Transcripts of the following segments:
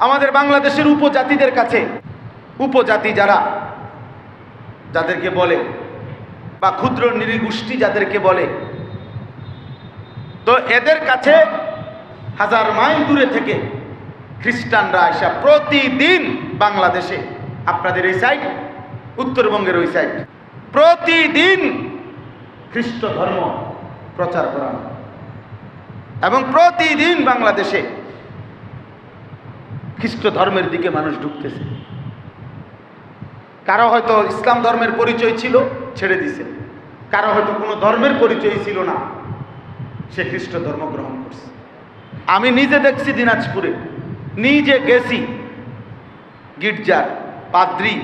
আমাদের বাংলাদেশের উপজাতিদের কাছে, উপজাতি যারা, যাদেরকে বলে, বা ক্ষুদ্র নৃগোষ্ঠী যাদেরকে বলে, তো এদের কাছে হাজার মাইল দূরে থেকে খ্রিস্টানরা আসা প্রতিদিন বাংলাদেশে, আপনাদের এই সাইড, উত্তরবঙ্গের ওই সাইড, প্রতিদিন খ্রিস্ট ধর্ম প্রচার করা এবং প্রতিদিন বাংলাদেশে খ্রিস্ট ধর্মের দিকে মানুষ ঢুকতেছে। কারো হয়তো ইসলাম ধর্মের পরিচয় ছিল, ছেড়ে দিছে। কারো হয়তো কোনো ধর্মের পরিচয় ছিল না, সে খ্রিস্ট ধর্ম গ্রহণ করছে। আমি নিজে দেখছি দিনাজপুরে, নিজে গেছি, গির্জার পাদ্রী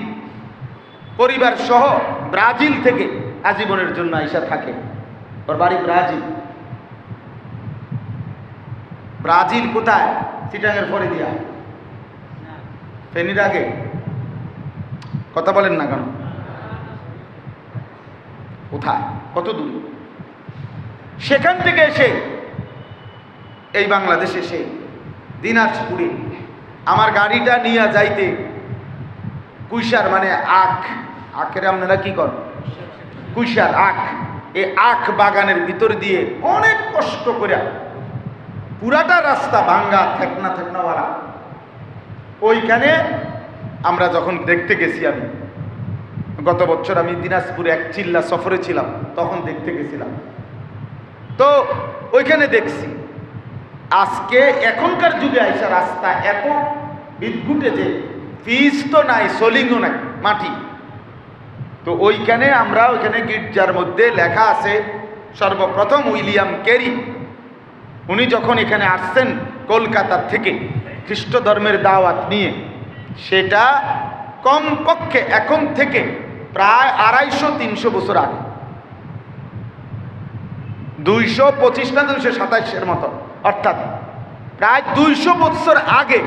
পরিবার সহ ব্রাজিল থেকে আজীবনের জন্য আইসা থাকে। ওর বাড়ি ব্রাজিল। ব্রাজিল কোথায়? চিটাঙের পরে দিয়া, ফেনীর আগে। কথা বলেন না কেন? কোথায়, কত দূর? সেখান থেকে এসে এই বাংলাদেশে এসে দিনাজপুরে আমার গাড়িটা নিয়ে যাইতে কুইশার, মানে আখের আপনারা কি করেন? কুইশার আখ, এই আখ বাগানের ভিতর দিয়ে অনেক কষ্ট করে পুরাটা রাস্তা ভাঙ্গা, থেকনাওয়ালা, ওইখানে আমরা যখন দেখতে গেছি, আমি গত বছর আমি দিনাজপুরে এক চিল্লা সফরে ছিলাম, তখন দেখতে গেছিলাম। তো ওইখানে দেখছি আজকে এখনকার যুগে আইসা রাস্তা এত বিদ্যুটে যে পিচ তো নাই, সোলিংও নাই, মাটি। তো ওইখানে আমরা, ওইখানে গির্জার মধ্যে লেখা আছে, সর্বপ্রথম উইলিয়াম ক্যারি উনি যখন এখানে আসছেন কলকাতা থেকে খ্রিস্ট ধর্মের দাওয়াত নিয়ে, সেটা কমপক্ষে এখন থেকে প্রায় 250-300 বছর আগে, 225 না 227 মতো, অর্থাৎ প্রায় 200 বছর আগে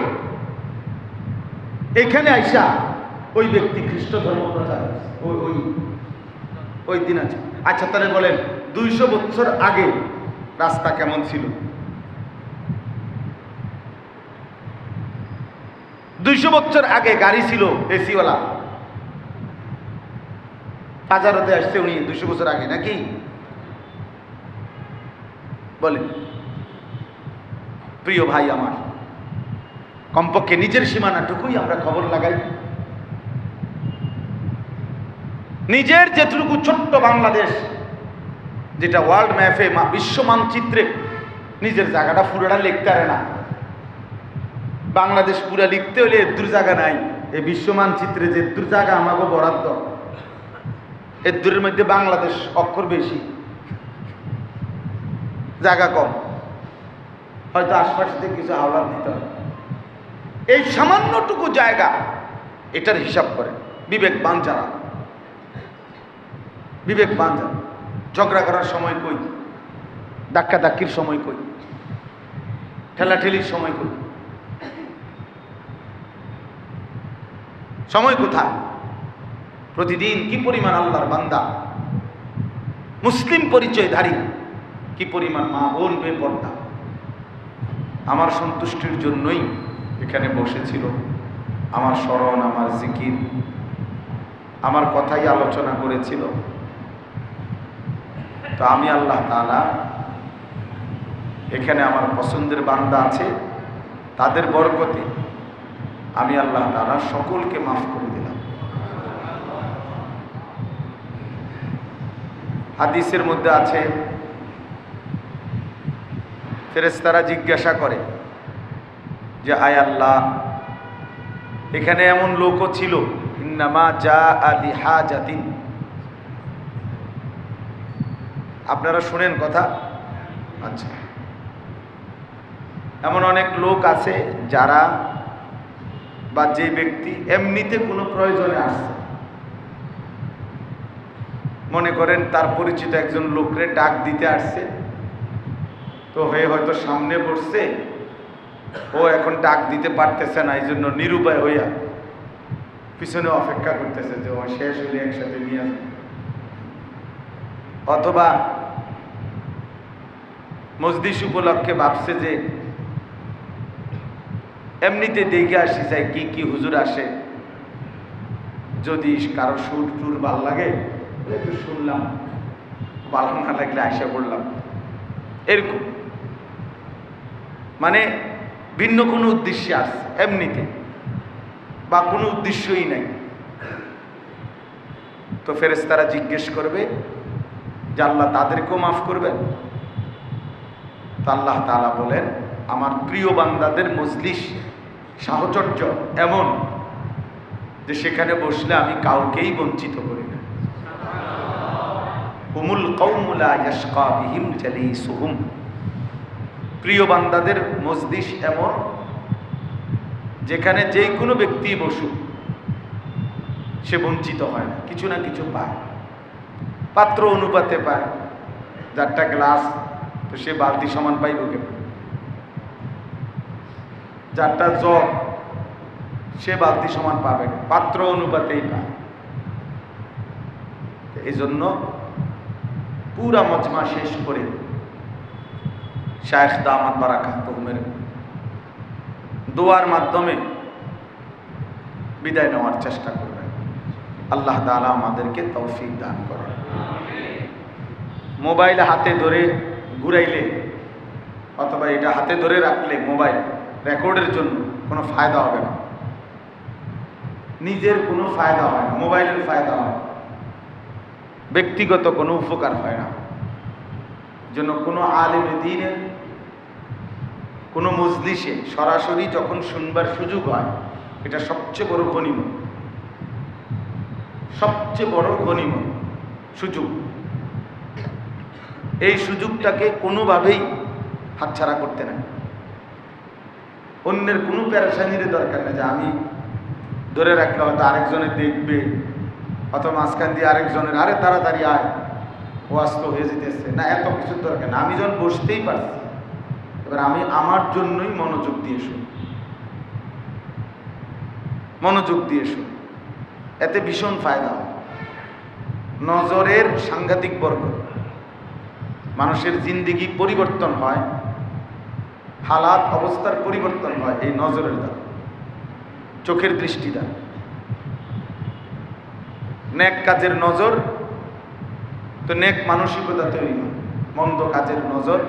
এখানে আইসা ওই ব্যক্তি খ্রিস্ট ধর্ম প্রচার ওই দিন আছে। আচ্ছা, তাহলে বলেন 200 বছর আগে রাস্তা কেমন ছিল? 200 বছর আগে গাড়ি ছিল এসিওয়ালা, বাজারতে আসছে উনি 200 বছর আগে, নাকি বলেন? প্রিয় ভাই আমার, কমপক্ষে নিজের সীমানাটুকুই আমরা খবর লাগাই। নিজের যেটুকু ছোট্ট বাংলাদেশ, যেটা ওয়ার্ল্ড ম্যাপে, বিশ্ব মানচিত্রে নিজের জায়গাটা পুরোটা লিখতে পারে না। বাংলাদেশ পুরা লিখতে হলে এর জায়গা নাই। এই বিশ্ব মানচিত্রে যে জায়গা আমাকে বরাদ্দ, এর দূরের মধ্যে বাংলাদেশ অক্ষর বেশি, জায়গা কম, হয়তো আশপাশে থেকে কিছু হাওলাত দিতে হবে। এই সামান্যটুকু জায়গা, এটার হিসাব করে বিবেকবান যারা, ঝগড়া করার সময় কই, ধাক্কাধাক্কির সময় কই, ঠেলাঠেলির সময় কই, সময় কোথায়? প্রতিদিন কি পরিমাণ আল্লাহর বান্দা, মুসলিম পরিচয়ধারী, কি পরিমাণ মা বোন বেপর্দা আমার সন্তুষ্টির জন্যই এখানে বসেছিল, আমার স্মরণ, আমার জিকির, আমার কথাই আলোচনা করেছিল। তো আমি আল্লাহ তাআলা, এখানে আমার পছন্দের বান্দা আছে, তাদের বরকতে আমি আল্লাহ তাআলা সকলকে মাফ করে দিলাম। হাদিসের মধ্যে আছে, ফেরেশতারা জিজ্ঞাসা করে যে, আয় আল্লাহ, এখানে এমন লোকও ছিল, ইন্নামা জাআ লিহাজাতিন। আপনারা শুনেন কথা। আচ্ছা, এমন অনেক লোক আছে যারা, বা যে ব্যক্তি এমনিতে কোনো প্রয়োজনে আসছে, মনে করেন তার পরিচিত একজন লোকরে ডাক দিতে আসছে, তো হয়তো সামনে বসছে, ও এখন ডাক দিতে পারতেছে না, এই জন্য নিরুপায় হইয়া পিছনে অপেক্ষা করতেছে যে ও শেষ হলে একসাথে নিয়ে আসবে। অথবা মজলিস উপলক্ষে ভাবছে যে এমনিতে দেখে আসি যাই কি কি হুজুর আসে, যদি কারো সুর টুর ভাল লাগে একটু শুনলাম, ভালো না লাগলে আশা করলাম, এরকম। মানে ভিন্ন কোনো উদ্দেশ্যে আসছে এমনিতে, বা কোনো উদ্দেশ্যই নাই। তো ফেরেশতারা জিজ্ঞেস করবে যে আল্লাহ তাদেরকেও মাফ করবেন? তো আল্লাহ তাআলা বলেন, আমার প্রিয় বান্দাদের মজলিস সাহচর্য এমন যে সেখানে বসলে আমি কাউকেই বঞ্চিত করি না। হুমুল কওমু লা ইয়াশকা বিহিম জালিসুহুম, প্রিয় বান্দাদের মজলিস এমন যেখানে যে কোনো ব্যক্তি বসুক সে বঞ্চিত হয় না, কিছু না কিছু পায়, পাত্র অনুপাতে পায়। যারটা গ্লাস তো সে বালতি সমান পাইব কেন? যারটা জগ সে বালতি সমান পাবে না, পাত্র অনুপাতেই পায়। এই জন্য পুরা মজমা শেষ করে শায়েখ দামাত বারাকাতুহুমের দোয়ার মাধ্যমে বিদায় নেওয়ার চেষ্টা করবেন। আল্লাহ তাআলা আমাদেরকে তৌফিক দান করেন। মোবাইল হাতে ধরে ঘুরাইলে অথবা এটা হাতে ধরে রাখলে মোবাইল রেকর্ডের জন্য কোনো ফায়দা হবে না, নিজের কোনো ফায়দা হয় না, মোবাইলের ফায়দা হয়, ব্যক্তিগত কোনো উপকার হয় না। জন্য কোনো আলেমে দ্বীনের কোনো মজলিসে সরাসরি যখন শুনবার সুযোগ হয়, এটা সবচেয়ে বড় গনিমত, সবচেয়ে বড় গনিমত সুযোগ। এই সুযোগটাকে কোনোভাবেই হাতছাড়া করতে নাই। অন্যের কোনো পেরেশানির দরকার নেই যে আমি ধরে রাখলে হয়তো আরেকজনের দেখবে, অথবা মাঝখান দিয়ে আরেকজনের আরে তাড়াতাড়ি আয় ও আস্ত হয়ে যেতেছে না, এত কিছুর দরকার না। আমি যখন বসতেই পারছি, এবার আমি আমার জন্যই মনোযোগ দিয়ে শুনি, মনোযোগ দিয়ে শুনি, এতে ভীষণ ফায়দা হয়। নজরের সাংঘাতিক বরকত, মানুষের জিন্দেগি পরিবর্তন হয়, হালাত অবস্থার পরিবর্তন হয় এই নজরের দ্বারা, চোখের দৃষ্টি দ্বারা। নেক কাজের নজর তো নেক মানসিকতা তৈরি হয়, মন্দ কাজের নজর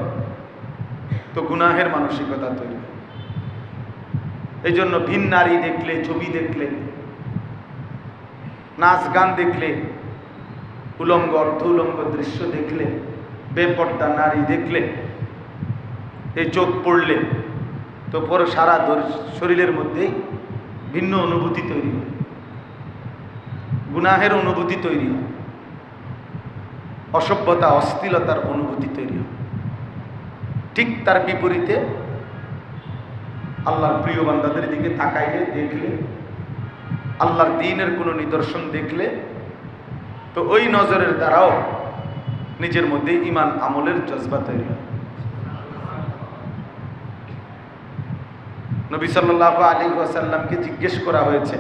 তো গুনাহের মানসিকতা তৈরি হয়। এই জন্য ভিন নারী দেখলে, ছবি দেখলে, নাচ গান দেখলে, উলঙ্গ অর্ধ উলঙ্গ দৃশ্য দেখলে, বেপর্দা নারী দেখলে, এই চোখ পড়লে তো পুরো সারা শরীরের মধ্যেই ভিন্ন অনুভূতি তৈরি হয়, গুনাহের অনুভূতি তৈরি হয়, অসভ্যতা অশ্লীলতার অনুভূতি তৈরি হয়। ঠিক তার বিপরীতে আল্লাহর প্রিয় বান্দাদের দিকে তাকাইলে, দেখলে, আল্লাহর দ্বীনের কোনো নিদর্শন দেখলে তো ওই নজরের দ্বারাও নিজের মধ্যে ঈমান আমলের জজবা তৈরি হয়। নবী সাল্লাল্লাহু আলাইহি ওয়াসাল্লামকে জিজ্ঞেস করা হয়েছে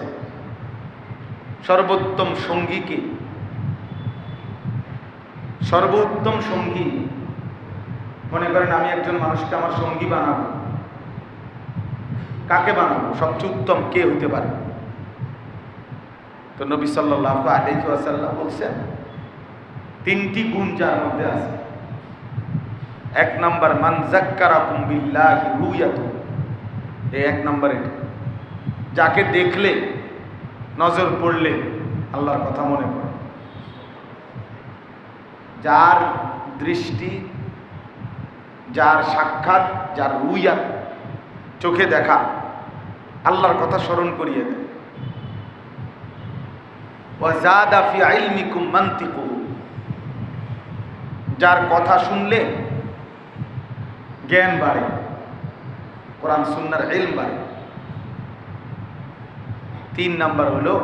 সর্বোত্তম সঙ্গী কে? সর্বোত্তম সঙ্গী, মনে করেন আমি একজন মানুষকে আমার সঙ্গী বানাবো, কাকে বানাবো? সবচেয়ে উত্তম কে হতে পারে? তো নবী সাল্লাল্লাহু আলাইহি ওয়াসাল্লাম বলছেন তিনটি গুণ যার মধ্যে আছে। এক নাম্বার, মান যাক্কারাকুম বিল্লাহি রুয়াতু, এই এক নাম্বার, এটা যাকে দেখলে, নজর পড়লে আল্লাহর কথা মনে পড়ে, যার দৃষ্টি, যার সাক্ষাৎ, যার রুইয়া, চোখে দেখা, আল্লাহর কথা স্মরণ করিয়ে দেয়। ওয়া যাদা ফি ইলমিকুম মানতিকুহু, যার কথা শুনলে জ্ঞান বাড়ে, কোরআন সুন্নাহর ইলম বাড়ে। তিন নাম্বার হলো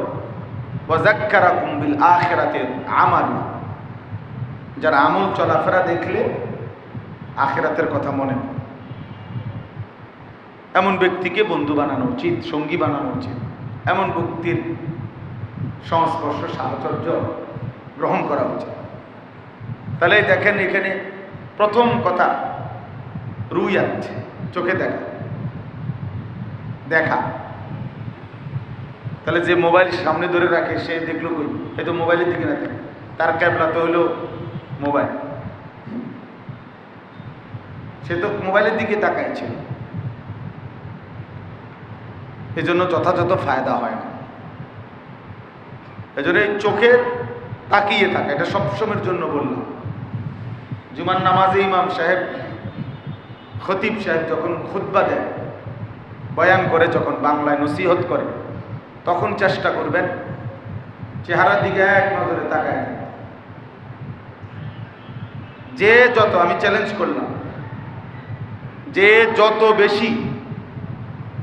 ওয়া যাক্কারাকুম বিল আখিরাতি আমাল, যার আমল চলাফেরা দেখলে আখিরাতের কথা মনে পড়ে। এমন ব্যক্তিকে বন্ধু বানানো উচিত, সঙ্গী বানানো উচিত, এমন ব্যক্তির সংস্পর্শ সাহচর্য গ্রহণ করা উচিত। তাহলে দেখেন এখানে প্রথম কথা রুয়াত, চোখে দেখা। দেখা। তাহলে যে মোবাইল সামনে ধরে রাখে সে দেখলো কই, এ তো মোবাইলের দিকে রাখে, তার ক্যাবলা তো হলো মোবাইল, সে তো মোবাইলের দিকে তাকাইছিল। এজন্য যথাযথ ফায়দা হয় না। এজন্য এই চোখে তাকিয়ে থাকা, এটা সবসময়ের জন্য বললাম। জুমার নামাজে ইমাম সাহেব, খতিব সাহেব যখন খুতবা দেয়, বয়ান করে, যখন বাংলায় নসিহত করে, তখন চেষ্টা করবেন চেহারার দিকে এক নজরে তাকায়। যে যত, আমি চ্যালেঞ্জ করলাম, যে যত বেশি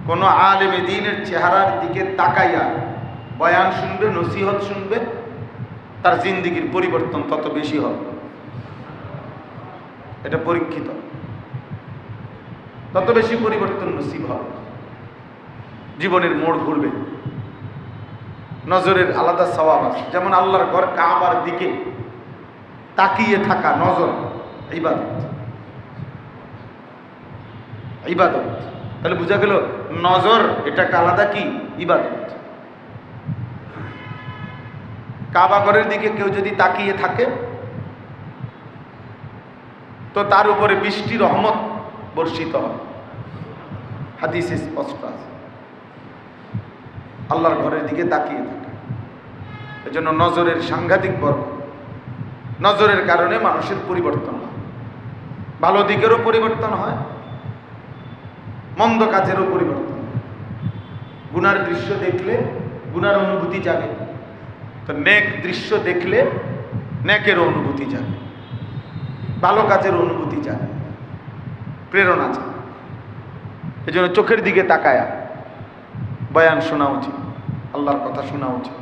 কোনো আলেমে দ্বীনের চেহারার দিকে তাকাইয়া বয়ান শুনবে, নসিহত শুনবে, তার জিন্দেগির পরিবর্তন তত বেশি হবে। এটা পরীক্ষিত। তত বেশি পরিবর্তন নসিব হবে, জীবনের মোড় ঘুরবে। নজরের আলাদা সওয়াব আছে। যেমন আল্লাহর ঘর কাবার দিকে তাকিয়ে থাকা নজর ইবাদত। ইবাদত তাহলে বোঝা গেল নজর এটা আলাদা কি ইবাদত। কাবা ঘরের দিকে কেউ যদি তাকিয়ে থাকে তো তার উপরে বৃষ্টি রহমত বর্ষিত হয়। হাদিসে স্পষ্ট আছে আল্লাহর ঘরের দিকে তাকিয়ে থাকে। এজন্য নজরের সাংঘাতিক বড়। নজরের কারণে মানুষের পরিবর্তন হয়, ভালো দিকেরও পরিবর্তন হয়, মন্দ কাজেরও পরিবর্তন হয়। গুনার দৃশ্য দেখলে গুনার অনুভূতি জাগে, তো নেক দৃশ্য দেখলে নেকের অনুভূতি জাগে, ভালো কাজের অনুভূতি জাগে, প্রেরণা জাগে। এজন্য চোখের দিকে তাকায়া বয়ান শোনা উচিত, আল্লাহর কথা শোনা উচিত।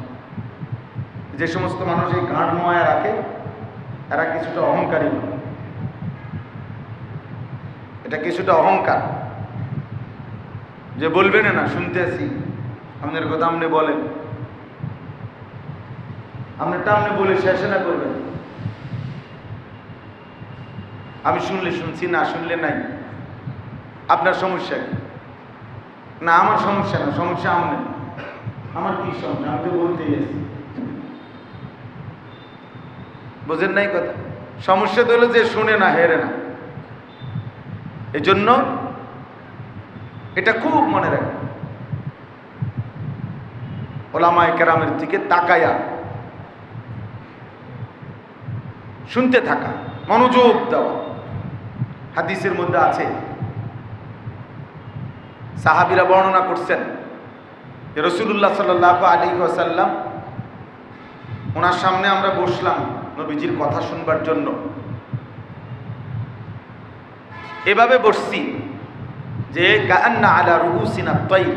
যে সমস্ত মানুষ এই গাঁট নোয়া রাখে এরা কিছুটা অহংকারী। এটা কিছুটা অহংকার, যে বলবেন না শুনতে আসি আপনার কথা, আপনি বলেন, আপনারটা আপনি বলে শেষে না করবেন। আমি শুনলে শুনছি, না শুনলে নাই। আপনার সমস্যা কি? না আমার সমস্যা না, সমস্যা আপনার। আমার কি সমস্যা? আমি তো বলতেই আছি। বোঝেন নাই কথা? সমস্যা তো হলো যে শুনে না, হেরে না। এই জন্য এটা খুব মনে রাখবেন, ওলামায়ে কেরামের দিকে তাকায়া শুনতে থাকা, মনোযোগ দেওয়া। হাদিসের মধ্যে আছে, সাহাবীরা বর্ণনা করছেন যে রাসূলুল্লাহ সাল্লাল্লাহু আলাইহি ওয়াসাল্লাম, ওনার সামনে আমরা বসলাম নবীজির কথা শুনবার জন্য। এভাবে বসছি যে কাআন্না আলা রুউসিনা তাইর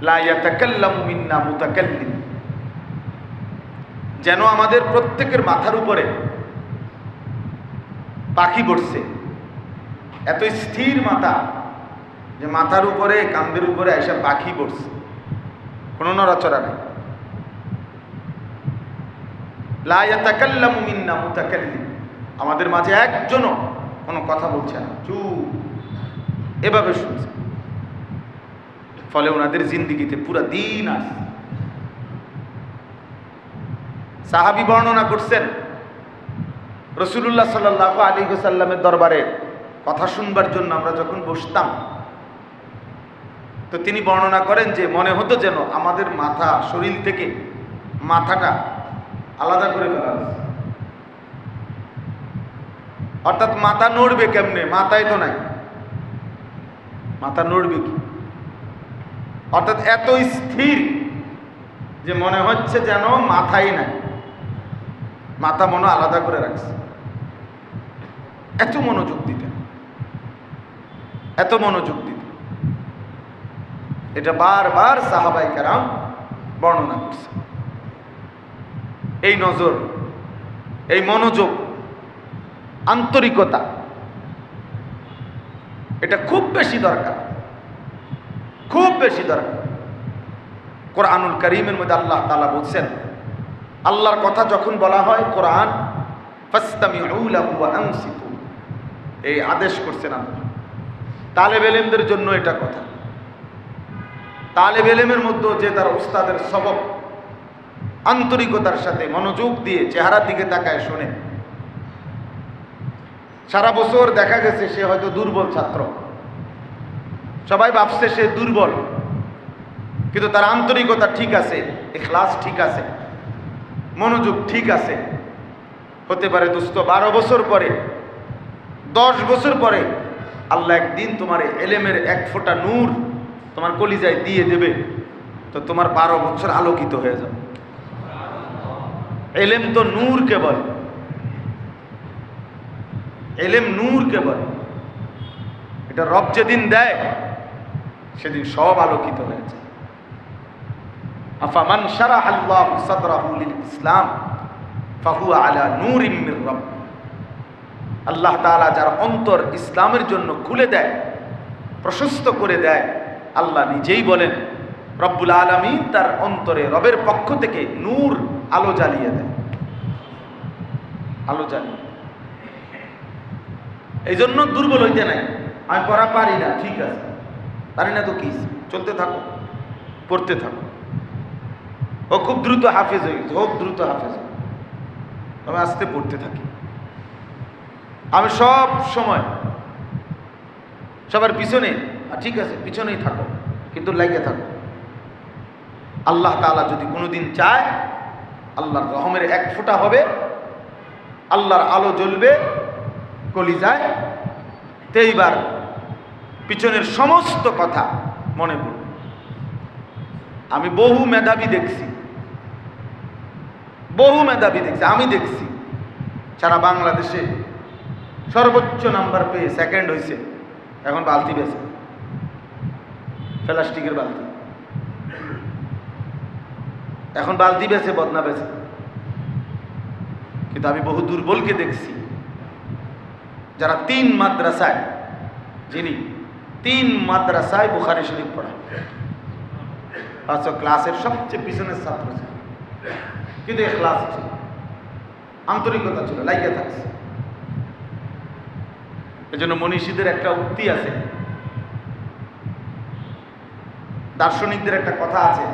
লা ইয়াতাকাল্লামু মিন্না মুতাকাল্লিম, যেন আমাদের প্রত্যেকের মাথার উপরে পাখি বসছে। এত স্থির মাথা যে মাথার উপরে কাঁধের উপরে এসে পাখি বসছে, কোনো নড়াচড়া নেই। লা ইয়াতাকাল্লামু মিন্না মুতাকাল্লিম, আমাদের মাঝে একজনও কোনো কথা বলছে না, চুপ এভাবে শুনছে। ফলে ওনাদের জিন্দেগিতে পুরা দিন আসে। সাহাবী বর্ণনা করছেন রাসূলুল্লাহ সাল্লাল্লাহু আলাইহি ওয়াসাল্লামের দরবারে কথা শুনবার জন্য আমরা যখন বসতাম, তো তিনি বর্ণনা করেন যে মনে হতো যেন আমাদের মাথা, শরীর থেকে মাথাটা আলাদা করে ফেলা হয়েছে। অর্থাৎ মাথা নড়বে কেমনে? মাথায় তো নাই, মাথা নড়বে কি? অর্থাৎ এত স্থির যে মনে হচ্ছে যেন মাথাই নাই, মাথা মনে আলাদা করে রাখছে। এত মনোযোগ দিতে, এত মনোযোগ দিতে। এটা বারবার সাহাবায়ে কেরাম বর্ণনা করছে। এই নজর, এই মনোযোগ, আন্তরিকতা, এটা খুব বেশি দরকার, খুব বেশি দরকার। কোরআনুল কারীমের মধ্যে আল্লাহ তাআলা বলছেন, আল্লাহর কথা যখন বলা হয় কোরআন, ফাসতামিউ লাহু ওয়া আনসিতু, এই আদেশ করছেন আল্লাহ। তালেব ইলমদের জন্য এটা কথা। তালেব ইলমের মধ্যে যে তার উস্তাদের সবক আন্তরিকতার সাথে মনোযোগ দিয়ে চেহারার দিকে তাকায় শোনে, সারা বছর দেখা গেছে সে হয়তো দুর্বল ছাত্র, সবাই ভাবছে সে দুর্বল, কিন্তু তার আন্তরিকতা ঠিক আছে, ইখলাস ঠিক আছে, মনোযোগ ঠিক আছে। হতে পারে দোস্ত 12 বছর পরে, 10 বছর পরে আল্লাহ একদিন তোমার এলেমের এক ফোঁটা নূর তোমার কলিজায় দিয়ে দেবে, তো তোমার 12 বছর আলোকিত হয়ে যাবে। এলেম তো নূরকে বলে, এলেম নূরকে বলে। এটা রব যেদিন দেয় সেদিন সব আলোকিত হয়ে যায়। আফামান শারাহাল্লাহু সাদরাহু লিল ইসলাম ফাহুয়া আলা নূরিম মির রাব্বিহ। আল্লাহ তাআলা যার অন্তর ইসলামের জন্য খুলে দেয়, প্রশস্ত করে দেয়, আল্লাহ নিজেই বলেন রব্বুল আলামিন তার অন্তরে রবের পক্ষ থেকে নূর আলো জ্বালিয়ে দেয়, আলো জ্বালিয়ে। এই জন্য দুর্বল হইতে নাই। আমি পড়া পারি না, ঠিক আছে, পারি না তো কি, চলতে থাকো, পড়তে থাকো। ও খুব দ্রুত হাফেজ হয়ে গেছে, হোক দ্রুত হাফেজ, আমি আস্তে পড়তে থাকি। আমি সব সময় সবার পিছনে, ঠিক আছে পিছনেই থাকো, কিন্তু লেগে থাকো। আল্লাহ তাআলা যদি কোনোদিন চায়, আল্লাহর রহমের এক ফোঁটা হবে, আল্লাহর আলো জ্বলবে কলিজায়, এইবার পিছনের সমস্ত কথা মনে পড়বে। আমি বহু মেধাবী দেখছি, বহু মেধাবী দেখছি, আমি দেখছি সারা বাংলাদেশে সর্বোচ্চ নাম্বার পেয়ে সেকেন্ড হয়েছে, এখন বালতি বেছে, প্লাস্টিকের বালতি, এখন বালতি বেছে, বদনা বেছে। কিন্তু আমি বহু দুর্বলকে দেখছি যারা 3 মাদ্রাসায়, যিনি 3 মাদ্রাসায় বুখারী শরীফ পড়ায়, অথচ ক্লাসের সবচেয়ে পিছনের ছাত্র ছিল, কিন্তু ইখলাস ছিল, আন্তরিকতা ছিল, লাইগে থাকছে। এজন্য মনীষীদের একটা উক্তি আছে, দার্শনিকদের একটা কথা আছে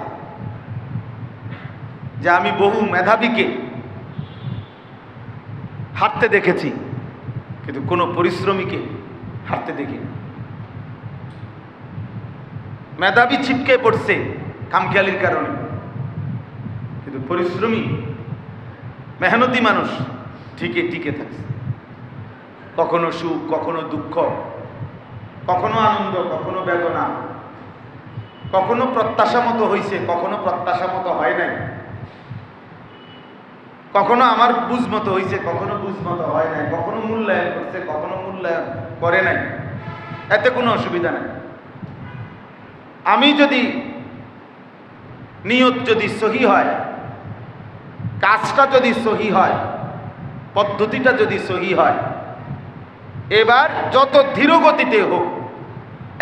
যে আমি বহু মেধাবীকে হাঁটতে দেখেছি, কিন্তু কোনো পরিশ্রমীকে হাঁটতে দেখি। মেধাবী ছিটকে পড়ছে খামখেয়ালির কারণে, কিন্তু পরিশ্রমী মেহনতি মানুষ ঠিকই টিকে থাকছে। কখনো সুখ, কখনো দুঃখ, কখনো আনন্দ, কখনো বেদনা, কখনো প্রত্যাশা মতো হয়েছে, কখনো প্রত্যাশা মতো হয় নাই, কখনো আমার বুঝ মতো হয়েছে, কখনো বুঝ মতো হয় নাই, কখনো মূল্যায়ন করছে, কখনো মূল্যায়ন করে নাই। এতে কোনো অসুবিধা নাই। আমি যদি নিয়ত যদি সহি হয়, কাজটা যদি সহি হয়, পদ্ধতিটা যদি সহি হয়, এবার যত ধীর গতিতে হোক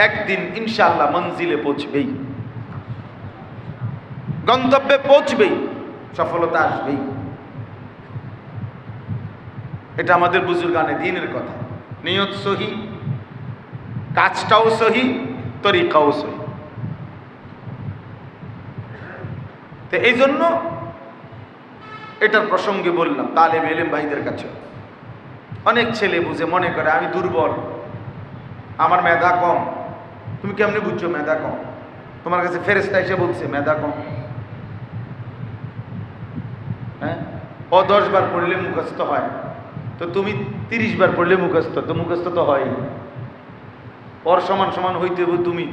একদিন ইনশাআল্লাহ মঞ্জিলে পৌঁছবেই, গন্তব্যে পৌঁছবেই, সফলতা আসবেই। এটা আমাদের বুজুর্গানে দ্বীনের কথা। নিয়ত সহি, কাজটাও সহি, তরিকাও সহি। তো এই জন্য এটার প্রসঙ্গে বললাম, তালেব ইলম ভাইদের কাছে অনেক ছেলে বুঝে মনে করে আমি দুর্বল, আমার মেধা কম। তুমি কেমনি বুঝছো মেধা কম? তোমার কাছে ফেরেশতা এসে বলছে মেধা কম? হ্যাঁ, ও 10 বার পড়লে মুখস্থ হয়, তো তুমি 30 বার পড়লে মুখস্থ, তো মুখস্থ তো হয়। ওর সমান সমান হইতে হবে তুমি,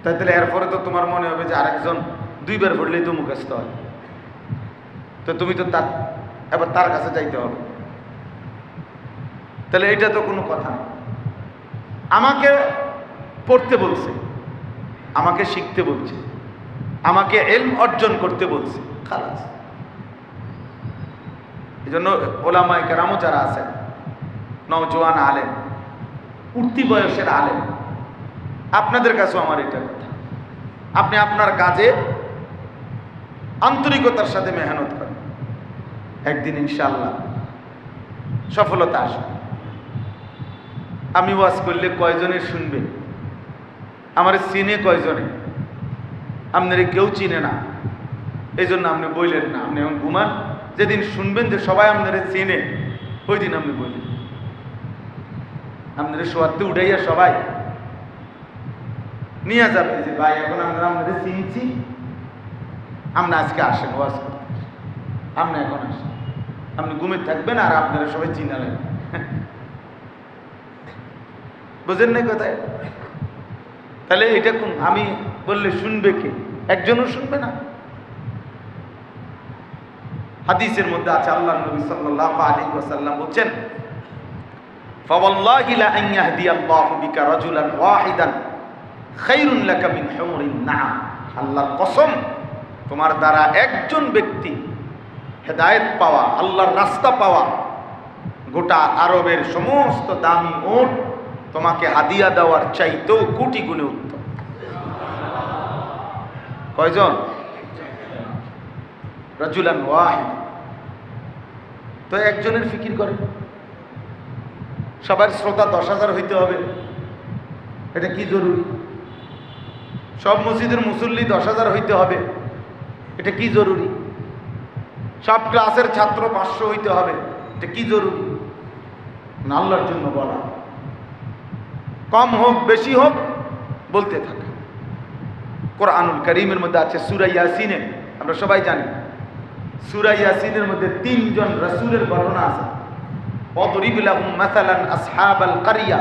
তাই তাহলে এরপরে তো তোমার মনে হবে যে আরেকজন 2 বার পড়লেই তো মুখস্থ হয়, তো তুমি তো তার এবার তার কাছে যাইতে হবে। তাহলে এটা তো কোনো কথা না। আমাকে পড়তে বলছে, আমাকে শিখতে বলছে, আমাকে ইলম অর্জন করতে বলছে, খালাস। এই জন্য ওলামায়ে কেরামও যারা আছেন, নওজোয়ান আলেম, উঠতি বয়সের আলেম, আপনাদের কাছেও আমার এটা কথা, আপনি আপনার কাজে আন্তরিকতার সাথে মেহনত করেন, একদিন ইনশাআল্লাহ সফলতা আসবে। আমি ওয়াজ করলে কয়জনে শুনবে? আমার সিনে কয়জনে? আপনারে কেউ চিনে না, এই জন্য আপনি বললেন না। আপনি এখন ঘুমান, যেদিন শুনবেন যে সবাই আপনারে চিনে, ওই দিন আপনি বললেন। আপনারে শোয়াতে উঠাইয়া সবাই নিয়ে যাবে যে ভাই এখন আমরা আপনাদের চিনছি, আমরা আজকে আসেন ওয়াজ করতে। আপনি এখন আসেন, আপনি ঘুমে থাকবেন আর আপনারা সবাই চিনালেন। বুঝেন নাই কোথায়? তাহলে এটা কোন, আমি বললে শুনবে কে? একজনও শুনবে না। হাদিসের মধ্যে আছে, আল্লাহ নবী সাল্লাল্লাহু আলাইহি ওয়াসাল্লাম বলেন, ফাওয়াল্লাহি লা আন ইয়াহদিয়াল্লাহু বিকা রাজুলান ওয়াহিদান খায়রুন লাকা মিন হুমুরিন নাআম। আল্লাহর কসম, তোমার দ্বারা একজন ব্যক্তি হেদায়েত পাওয়া, আল্লাহর রাস্তা পাওয়া, গোটা আরবের সমস্ত দামি উট তোমাকে হাদিয়া দেওয়ার চাইতেও কোটি গুণে উত্তম। কয়জন? রাজুলান ওয়াহিদ। তো একজনের ফিকির করে, সবার শ্রোতা 10,000 হইতে হবে, এটা কি জরুরি? সব মসজিদের মুসল্লি 10,000 হইতে হবে, এটা কি জরুরি? সব ক্লাসের ছাত্র 500 হইতে হবে, এটা কি জরুরি? না, আল্লাহর জন্য বলা, কম হোক বেশি হোক বলতে থাকে। কোরআনুল কারীমের মধ্যে আছে সূরা ইয়াসিনে, আমরা সবাই জানি সূরা ইয়াসিনের মধ্যে 3 জন রাসূলের ঘটনা আছে। ওয়াদরিব লাহুম মাসালান আসহাবাল কারিয়া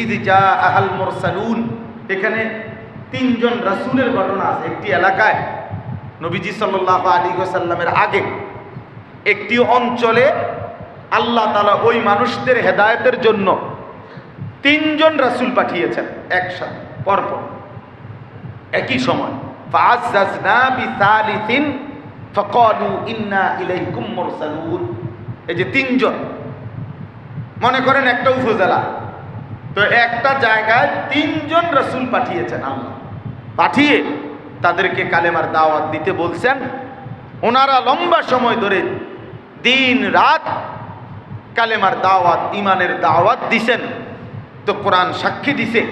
ইয জাআহাল মুরসালুন। এখানে 3 জন রাসূলের ঘটনা আছে। একটি এলাকায় নবীজি সাল্লাল্লাহু আলাইহি ওয়াসাল্লামের আগে একটি অঞ্চলে আল্লাহ তাআলা ওই মানুষদের হেদায়েতের জন্য 3 জন রাসূল পাঠিয়েছেন একসাথে পরপর একই সময়। ফাআযাজনা বিসালিসিন ফাকালু ইন্না ইলাইকুম মুরসালুন। এই যে 3 জন, মনে করেন একটা উপজেলা, তো একটা জায়গায় 3 জন রাসূল পাঠিয়েছেন আল্লাহ। পাঠিয়ে তাদেরকে কালেমার দাওয়াত দিতে বলছেন। ওনারা লম্বা সময় ধরে দিন রাত কালেমার দাওয়াত, ইমানের দাওয়াত দিছেন। তো কোরআন সাক্ষী দিছে,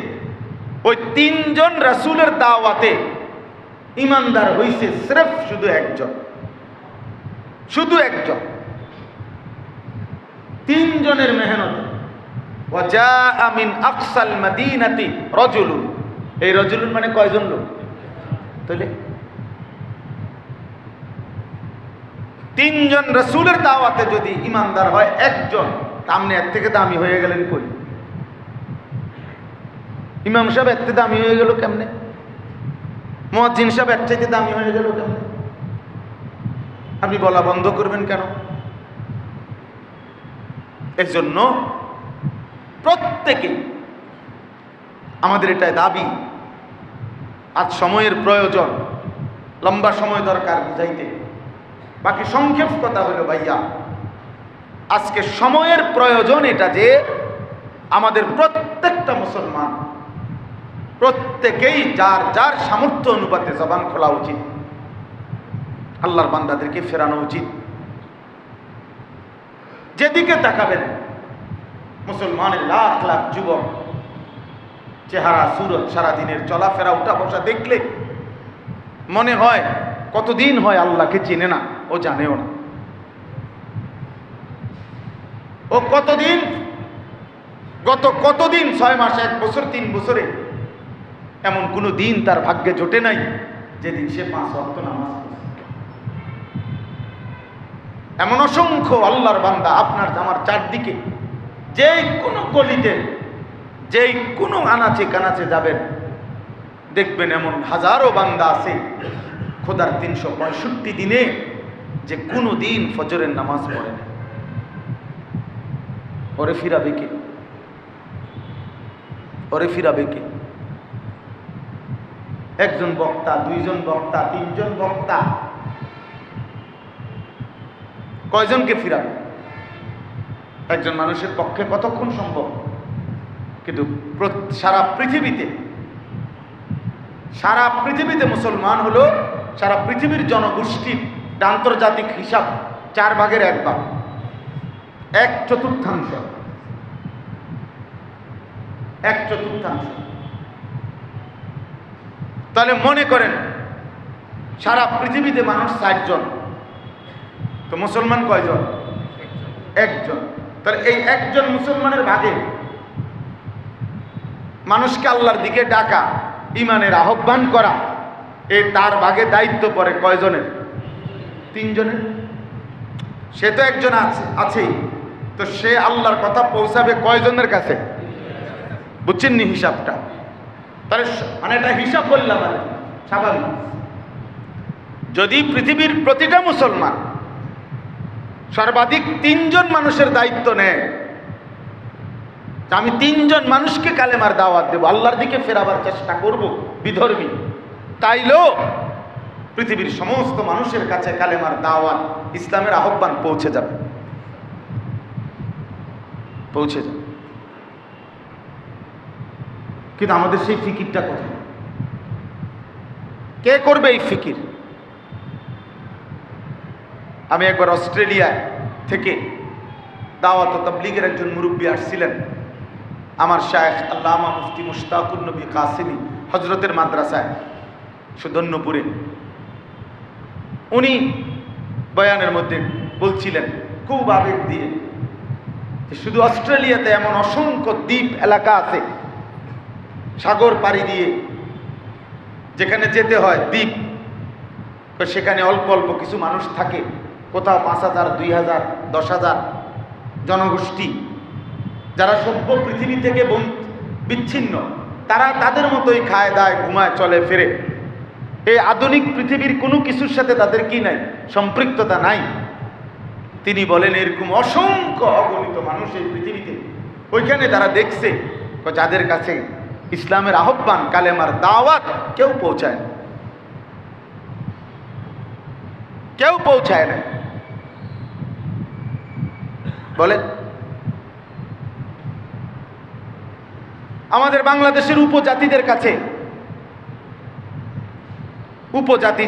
ওই 3 জন রাসূলের দাওয়াতে ইমানদার হইছে সির্ফ শুধু একজন, শুধু একজন। 3 জনের মেহনতে। ওয়াজাআ মিন আকসাল মাদিনাতি রাজুলুন। এই রাজুলুন মানে কয়জন লোক? তাহলে 3 জন রাসূলের দাওয়াতে যদি ইমানদার হয় একজন, আপনি এর থেকে দামি হয়ে গেলেন কই? ইমাম সাহেব এর থেকে দামি হয়ে গেল কেমনে? মুয়াজ্জিন সাহেব এর থেকে দামি হয়ে গেল কেমনে? আপনি বলা বন্ধ করবেন কেন? এর জন্য প্রত্যেকে আমাদের এটাই দাবি। আজ সময়ের প্রয়োজন, লম্বা সময় দরকার বুঝাইতে। বাকি সংক্ষেপ কথা হলো ভাইয়া, আজকে সময়ের প্রয়োজন এটা যে আমাদের প্রত্যেকটা মুসলমান প্রত্যেকেই যার যার সামর্থ্য অনুপাতে জবান খোলা উচিত, আল্লাহর বান্দাদেরকে ফেরানো উচিত। যেদিকে তাকাবেন মুসলমানের লাখ লাখ যুবক, চেহারা সুরত, সারাদিনের চলাফেরা উঠা বসা দেখলে মনে হয় কতদিন হয় আল্লাহকে চিনে না, ও জানেও না। ও কতদিন, গত কতদিন, 6 মাস, 1 বছর, 3 বছরে এমন কোনো দিন তার ভাগ্যে জোটে নাই যেদিন সে 5 ওয়াক্ত নামাজ পড়ে। এমন অসংখ্য আল্লাহর বান্দা আপনার আমার চারদিকে, যেই কোনো গলিতে, যেই কোনো আনাচে কানাচে যাবেন দেখবেন এমন হাজারো বান্দা আছে খোদার 365 দিনে যে কোনো দিন ফজরের নামাজ পড়ে না। ওরে ফিরাবে কে? ওরে ফিরাবে কে? একজন বক্তা, 2 জন বক্তা, 3 জন বক্তা, কয়জনকে ফিরাবে? একজন মানুষের পক্ষে কতক্ষণ সম্ভব? কিন্তু সারা পৃথিবীতে মুসলমান হলো সারা পৃথিবীর জনগোষ্ঠীর আন্তর্জাতিক হিসাব 4 ভাগের 1 ভাগ, 1/4। 1/4। তাহলে মনে করেন সারা পৃথিবীতে মানুষ 60 জন, তো মুসলমান কয়জন? একজন। তাহলে এই একজন মুসলমানের ভাগে মানুষকে আল্লাহর দিকে ডাকা, ইমানের আহ্বান করা, এই তার ভাগে দায়িত্ব পড়ে কয়জনের? 3 জনের। সে তো একজন আছেই, তো সে আল্লাহর কথা পৌঁছাবে কয়জনের কাছে? বুঝছেন নি হিসাবটা? তাহলে মানে এটা হিসাব বললাম মানে স্বাভাবিক। যদি পৃথিবীর প্রতিটা মুসলমান সর্বাধিক 3 জন মানুষের দায়িত্ব নেয়, আমি 3 জন মানুষকে কালেমার দাওয়াত দেব, আল্লাহর দিকে ফেরাবার চেষ্টা করব বিধর্মী, তাইলেও পৃথিবীর সমস্ত মানুষের কাছে কালেমার দাওয়াত, ইসলামের আহ্বান পৌঁছে যাবে। কিন্তু আমাদের সেই ফিকিরটা কোথায়? কে করবে এই ফিকির? আমি একবার অস্ট্রেলিয়া থেকে দাওয়াত ও তাবলীগের একজন মুরব্বী আসছিলেন, আমার শায়েখ আল্লামা মুফতি মুশতাকুর নবী কাসিমি হজরতের মাদ্রাসায় সুদন্যপুরে। উনি বয়ানের মধ্যে বলছিলেন খুব আবেগ দিয়ে যে শুধু অস্ট্রেলিয়াতে এমন অসংখ্য দ্বীপ এলাকা আছে, সাগর পাড়ি দিয়ে যেখানে যেতে হয় দ্বীপ, সেখানে অল্প অল্প কিছু মানুষ থাকে, কোথাও 5,000, 2,000, 10,000 জনগোষ্ঠী, যারা সভ্য পৃথিবী থেকে বিচ্ছিন্ন, তারা তাদের মতোই খায় দায়, ঘুমায়, চলে ফেরে। এই আধুনিক পৃথিবীর কোনো কিছুর সাথে তাদের কি নাই, সম্পৃক্ততা নাই। তিনি বলেন এরকম অসংখ্য অগণিত মানুষ এই পৃথিবীতে, ওইখানে তারা দেখছে যাদের কাছে ইসলামের আহ্বান, কালেমার দাওয়াত কেউ পৌঁছায় না, কেউ পৌঁছায় না। বলেন আমাদের বাংলাদেশের উপজাতিদের কাছে, উপজাতি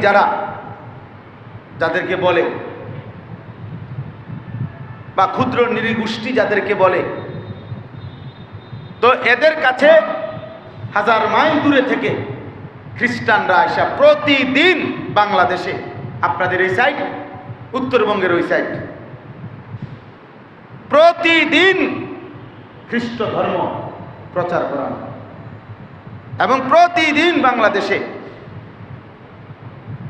যাদেরকে বলে বা ক্ষুদ্র নৃগোষ্ঠী যাদেরকে বলে, তো এদের কাছে 1000 মাইল দূরে থেকে খ্রিস্টানরা আসা প্রতিদিন বাংলাদেশে, আপনাদের এই সাইড, উত্তরবঙ্গের ওই সাইড, প্রতিদিন খ্রিস্ট ধর্ম প্রচার করা, এবং প্রতিদিন বাংলাদেশে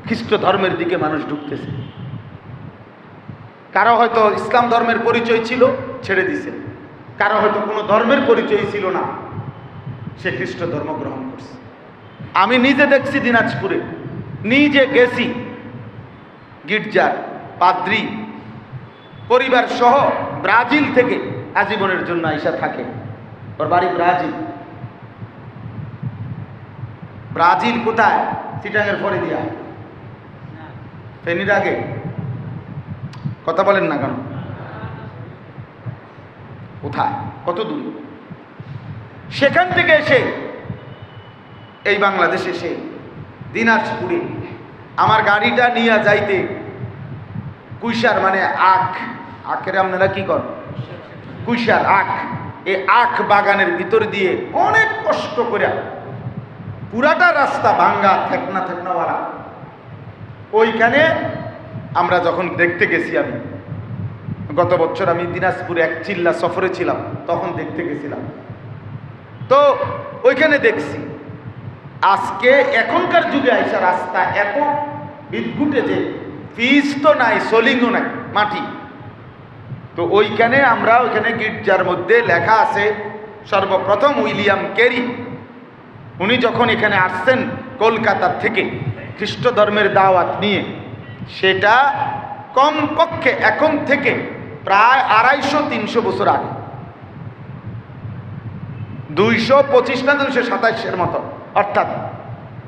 খ্রিস্ট ধর্মের দিকে মানুষ ঢুকতেছে। কারো হয়তো ইসলাম ধর্মের পরিচয় ছিল, ছেড়ে দিছে, কারো হয়তো কোনো ধর্মের পরিচয় ছিল না, সে খ্রিস্ট ধর্ম গ্রহণ করছে। আমি নিজে দেখছি দিনাজপুরে, নিজে গেছি, গির্জার পাদ্রী পরিবার সহ ব্রাজিল থেকে আজীবনের জন্য আইসা থাকে, ওর বাড়ি ব্রাজিল। ব্রাজিল কোথায়? চিটাঙের পরে দিয়া, ফেনীর আগে। কথা বলেন না কেন? কোথায়, কত দূর? সেখান থেকে এসে এই বাংলাদেশে এসে দিনাজপুরে আমার গাড়িটা নিয়ে যাইতে, কুইশার মানে আখের আপনারা কি করেন? কুইশার আখ, এই আখ বাগানের ভিতর দিয়ে অনেক কষ্ট করে পুরাটা রাস্তা ভাঙ্গা, থেকনাওয়ালা, ওইখানে আমরা যখন দেখতে গেছি, আমি গত বছর আমি দিনাজপুরে এক চিল্লা সফরে ছিলাম, তখন দেখতে গেছিলাম, তো ওইখানে দেখছি আজকে এখনকার যুগে আইসা রাস্তা এত বিদ্যুটে যে পিচ তো নাই, সোলিংও নাই, মাটি। তো ওইখানে আমরা ওইখানে গির্জার মধ্যে লেখা আছে, সর্বপ্রথম উইলিয়াম ক্যারি উনি যখন এখানে আসছেন কলকাতা থেকে খ্রিস্ট ধর্মের দাওয়াত নিয়ে, সেটা কমপক্ষে এখন থেকে প্রায় 250-300 বছর আগে, 225 না 227 মতো, অর্থাৎ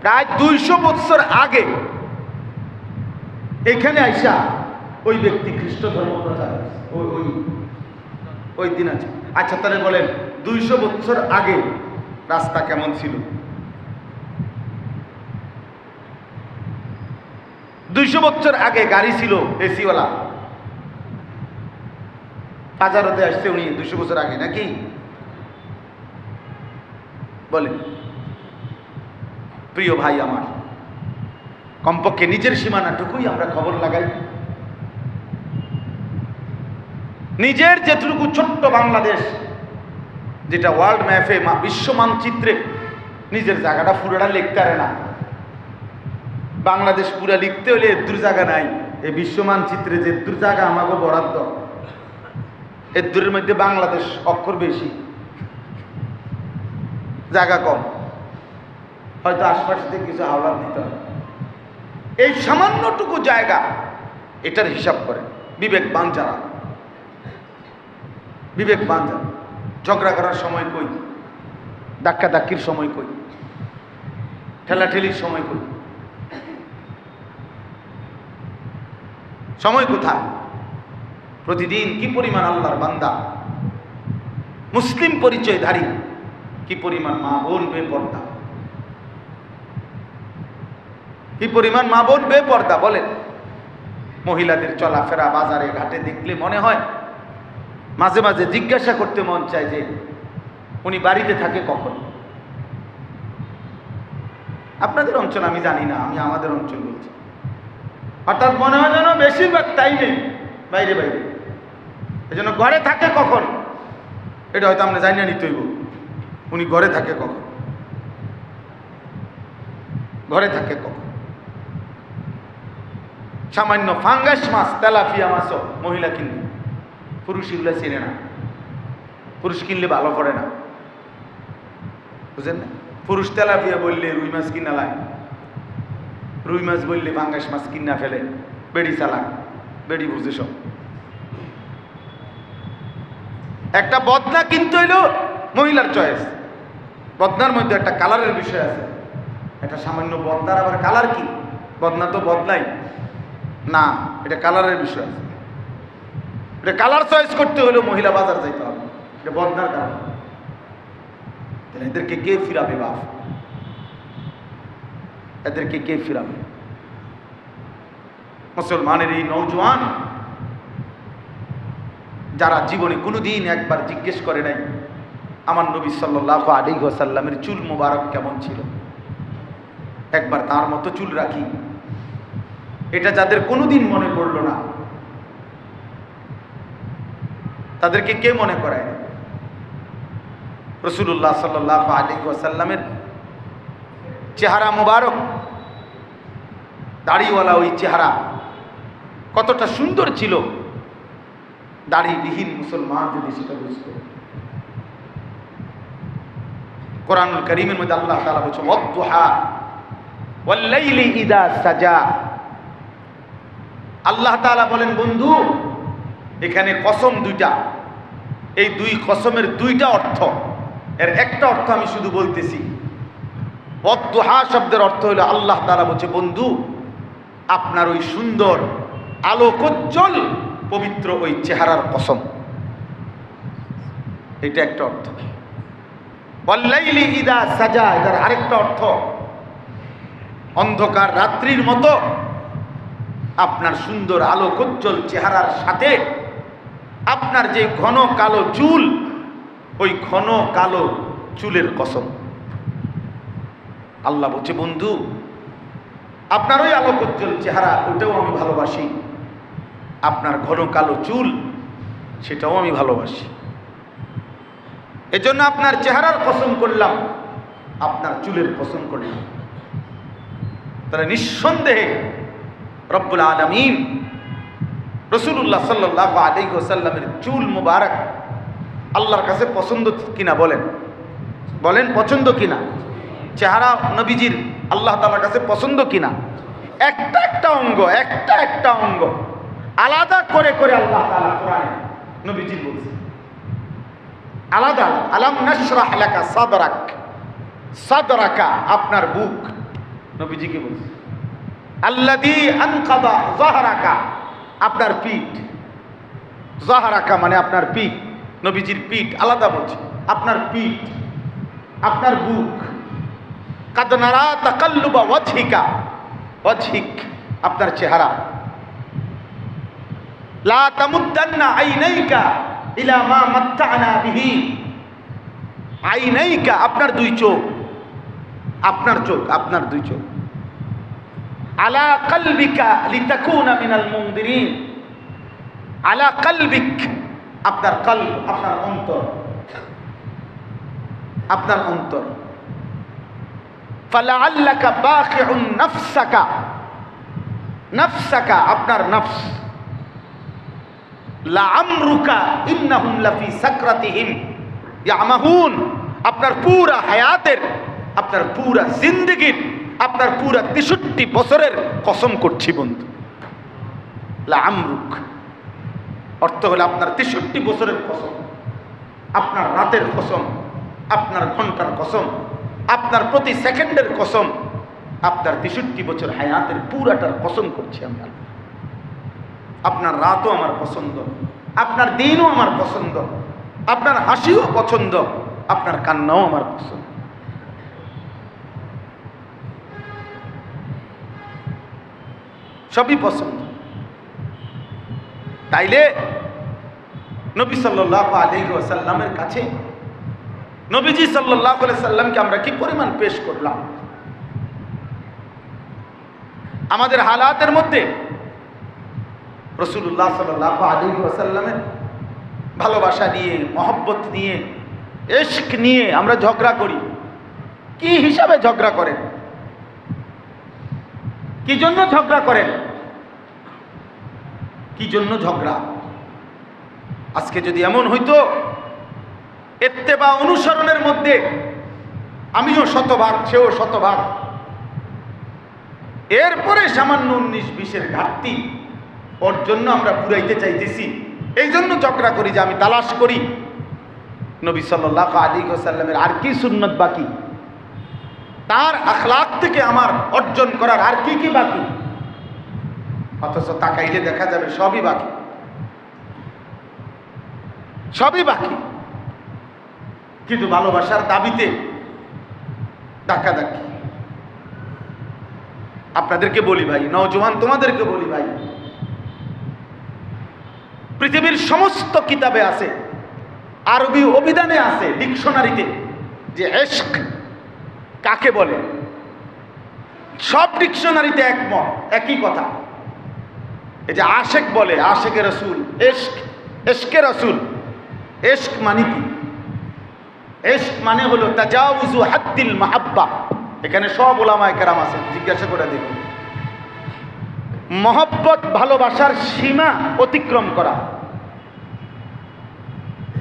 প্রায় 200 বছর আগে এখানে আইসা ওই ব্যক্তি খ্রিস্ট ধর্ম প্রচার ওই দিন আছে। আচ্ছা তাহলে বলেন 200 বছর আগে রাস্তা কেমন ছিল? 200 বছর আগে গাড়ি ছিল এসিওয়ালা, বাজারতে আসছে উনি 200 বছর আগে, নাকি বলেন? প্রিয় ভাই আমার, কমপক্ষে নিজের সীমানাটুকুই আমরা খবর লাগাই। নিজের যেটুকু ছোট্ট বাংলাদেশ, যেটা ওয়ার্ল্ড ম্যাপে বিশ্ব মানচিত্রে নিজের জায়গাটা পুরোটা লিখতে পারে না। বাংলাদেশ পুরা লিখতে হলে এর জায়গা নাই। এই বিশ্ব মানচিত্রে যে জায়গা আমাকে বরাদ্দ, এর দূরের মধ্যে বাংলাদেশ অক্ষর বেশি, জায়গা কম, হয়তো আশপাশ থেকে কিছু হাওলাত দিতে হবে। এই সামান্যটুকু জায়গা এটার হিসাব করে বিবেকবান যারা, বিবেকবান যারা, ঝগড়া করার সময় কই, ধাক্কা ধাক্কির সময় কই, ঠেলাঠেলির সময় কই, সময় কোথায়? প্রতিদিন কি পরিমাণ আল্লাহর বান্দা মুসলিম পরিচয়ধারী, কি পরিমাণ মা বোন বেপর্দা, কি পরিমাণ মা বোন বেপর্দা বলেন। মহিলাদের চলাফেরা বাজারে ঘাটে দেখলে মনে হয়, মাঝে মাঝে জিজ্ঞাসা করতে মন চায় যে উনি বাড়িতে থাকে কখন। আপনাদের অঞ্চল আমি জানি না, আমি আমাদের অঞ্চল বলছি। অর্থাৎ মনে হয় যেন বেশিরভাগ টাইমে বাইরে বাইরে, এই জন্য ঘরে থাকে কখন এটা হয়তো আমরা জানি না, নিতে হইব উনি ঘরে থাকে কখন, ঘরে থাকে কখন। সামান্য ফাঙ্গাস মাছ, তেলাপিয়া মাছও মহিলা কিনবে, পুরুষ এগুলো চেনে না। পুরুষ কিনলে ভালো পড়ে না, বুঝেন না? পুরুষ তেলাপিয়া বললে রুই মাছ কিনা লাগে, রুই মাছ বললে ফাঙ্গাস মাছ কিনা ফেলে, বেড়ি চালাক, বেড়ি বুঝে সব। একটা বদনা কিনতে হইল মহিলার চয়েস। বদনার মধ্যে একটা কালারের বিষয় আছে। একটা সামান্য বদনার আবার কালার কি? বদনা তো বদলাই না, এটা কালারের বিষয় আছে। এটা কালার চয়েস করতে হলেও মহিলা বাজার যাইতে হবে, এটা বদনার কারণ। তাহলে এদেরকে কে ফিরাবে বাপ? এদেরকে কে ফিরাবে? মুসলমানের এই নওজোয়ান যারা জীবনে কোনোদিন একবার জিজ্ঞেস করে নাই আমার নবী সাল্লাল্লাহু আলাইহি ওয়াসাল্লামের চুল মুবারক কেমন ছিল, একবার তার মতো চুল রাখি, এটা যাদের কোনোদিন মনে পড়লো না, তাদেরকে কে মনে করায়? রাসূলুল্লাহ সাল্লাল্লাহু আলাইহি ওয়াসাল্লামের চেহারা মুবারক, দাড়িওয়ালা ওই চেহারা কতটা সুন্দর ছিল, দাড়িবিহীন মুসলমান যদি সেটা বুঝত। কোরআনুল কারীমের মধ্যে আল্লাহ তাআলা বলেছেন ওয়াদ-দুহা ওয়াল-লাইলি ইযা সাজা। আল্লাহ তাআলা বলেন বন্ধু এখানে কসম দুইটা, এই দুই কসমের দুইটা অর্থ, এর একটা অর্থ আমি শুধু বলতেছি। ওয়াদ-দুহা শব্দের অর্থ হলো আল্লাহ তাআলা বলছে বন্ধু আপনার ওই সুন্দর আলোকোজ্জ্বল পবিত্র ওই চেহারার কসম, এটা একটা অর্থ। ওয়াল-লাইলি ইযা সাজা, এটার আরেকটা অর্থ অন্ধকার রাত্রির মতো আপনার সুন্দর আলোকোজ্জ্বল চেহারার সাথে আপনার যে ঘন কালো চুল, ওই ঘন কালো চুলের কসম। আল্লাহ বলছে বন্ধু আপনার ওই আলোকোজ্জ্বল চেহারা ওটাও আমি ভালোবাসি, আপনার ঘন কালো চুল সেটাও আমি ভালোবাসি। এজন্য আপনার চেহারার কসম করলাম, আপনার চুলের কসম করলাম। তাহলে নিঃসন্দেহে রব্বুল আলামিন রাসূলুল্লাহ সাল্লাল্লাহু আলাইহি ওয়াসাল্লামের চুল মুবারক আল্লাহর কাছে পছন্দ কিনা বলেন, বলেন পছন্দ কিনা? চেহারা নবীজির আল্লাহ তাআলার কাছে পছন্দ কিনা? একটা একটা অঙ্গ, একটা একটা অঙ্গ আলাদা করে করে আল্লাহ তাআলা কোরআনে নবীজি বলছেন আলাদা। আলাম নাশরাহ লাকা সাদরাক, সাদরাকা আপনার বুক, নবীজিকে বলছে। আল্লাযী আনকাদা যাহরাকা আপনার পিঠ, যাহরাকা মানে আপনার পিঠ, নবীজির পিঠ আলাদা বলছে, আপনার পিঠ, আপনার বুক। কাদ নারা তাকাল্লুবা ওয়াজহিকা, ওয়াজহিক আপনার চেহারা। লা তামুদ্দান্না আইনাইকা ইলা মা মাত্তা'না বিহি, আইনাইকা আপনার দুই চোখ, আপনার চোখ, আপনার দুই চোখ। আলা কলবিকা লিতাকুনা মিনাল মুনদিরিন, আলা কলবিক, আপনার কলব, আপনার অন্তর, আপনার অন্তর। ফালাআল্লাকা বাখিউন নাফসাকা, নাফসাকা, আপনার নফস। লাআমরুকা ইন্নাহুম লাফি সাকরাতিহিম ইয়ামাহুন, আপনার পুরা হায়াতের, আপনার পুরা জিন্দেগীর, আপনার পুরা 63 বছরের কসম করছি বন্ধু। লাআমরুক অর্থ হলো আপনার 63 বছরের কসম, আপনার রাতের কসম, আপনার ঘন্টার কসম, আপনার প্রতি সেকেন্ডের কসম, আপনার 63 বছর হায়াতের পুরাটার কসম করছি আমি আল্লাহ। আপনার রাতও আমার পছন্দ, আপনার দিনও আমার পছন্দ, আপনার হাসিও পছন্দ, আপনার কান্নাও আমার পছন্দ। সবই পছন্দ। তাইলে নবী সাল্লাল্লাহু আলাইহি ওয়াসাল্লামের কাছে নবীজি সাল্লাল্লাহু আলাইহি সাল্লামকে আমরা কি পরিমাণ পেশ করলাম। আমাদের হালাতের মধ্যে রাসূলুল্লাহ সাল্লাল্লাহু আলাইহি ওয়াসাল্লামের ভালোবাসা নিয়ে, মহব্বত নিয়ে, ইশক নিয়ে আমরা ঝগড়া করি। কি হিসাবে ঝগড়া করেন? কি জন্য ঝগড়া করেন? কি জন্য ঝগড়া? আজকে যদি এমন হইতো ইত্তেবা অনুসরণের মধ্যে আমিও শতভাগ, সেও শতভাগ, এরপরে সামান্য 19-20 ঘাটতি ওর জন্য আমরা পুরাইতে চাইতেছি, এই জন্য ঝগড়া করি যে আমি তালাশ করি নবী সাল্লাল্লাহু আলাইহি ওয়াসাল্লামের আর কি সুন্নত বাকি, তার আখলাক থেকে আমার অর্জন করার আর কি কি বাকি। অথচ তাকাইলে দেখা যাবে সবই বাকি, সবই বাকি। কিন্তু ভালোবাসার দাবিতে ধাক্কাধাক্কি। আপনাদেরকে বলি ভাই, নওজোয়ান তোমাদেরকে বলি ভাই, পৃথিবীর সমস্ত কিতাবে আছে, আরবি অভিধানে আছে, ডিকশনারিতে, যে ইশক কাকে বলে। সব ডিকশনারিতে একমত, একই কথা। এই যে আশেক বলে, আশেকে রাসূল, ইশক, ইশকে রাসূল। ইশক মানে কি? ইশক মানে হলো তাজাউজু হাদ্দিল মাহাব্বা। এখানে সব উলামায়ে কেরাম আছেন, জিজ্ঞাসা করে দেখুন। মহব্বত, ভালোবাসার সীমা অতিক্রম করা,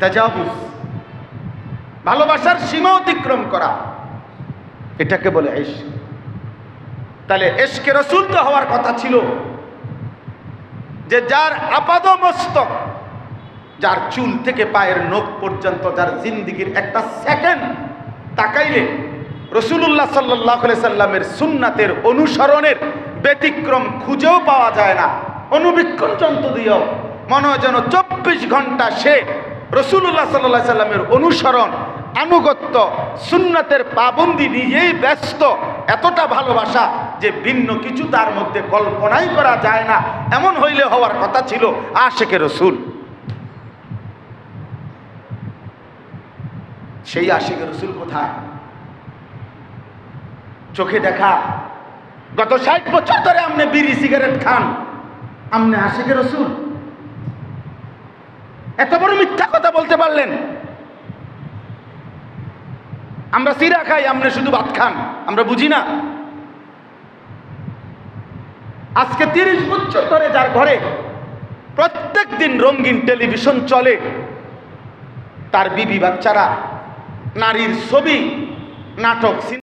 তাজাউজ, ভালোবাসার সীমা অতিক্রম করা, এটাকে বলে ইশক। তাহলে ইশকে রাসূল তো হওয়ার কথা ছিল যে যার আপাদমস্তক, যার চুল থেকে পায়ের নখ পর্যন্ত, যার জিন্দেগীর একটা সেকেন্ড তাকাইলে রাসূলুল্লাহ সাল্লাল্লাহু আলাইহি সাল্লামের সুন্নাতের অনুসরণের ব্যতিক্রম খুঁজেও পাওয়া যায় না। অনুবীক্ষণ যন্ত্র দিয়েও মনে হয় যেন 24 ঘন্টা সে রাসূলুল্লাহ সাল্লাল্লাহু আলাইহি সাল্লামের অনুসরণ, আনুগত্য, সুন্নাতের পাবন্দি নিয়েই ব্যস্ত। এতটা ভালোবাসা যে ভিন্ন কিছু তার মধ্যে কল্পনাই করা যায় না। এমন হইলে হওয়ার কথা ছিল আশেকে রাসূল। সেই আশেকে রাসূল কোথায়? চোখে দেখা। গত 60 বছর ধরে আপনি বিড়ি সিগারেট খান, আপনি আশেকে রাসূল? এত বড় মিথ্যা কথা বলতে পারলেন? আমরা সিরা খাই, আপনি শুধু ভাত খান, আমরা বুঝি না? আজকে 30 বছর ধরে যার ঘরে প্রত্যেক দিন রঙিন টেলিভিশন চলে, তার বিবি বাচ্চারা নারীর ছবি, নাটক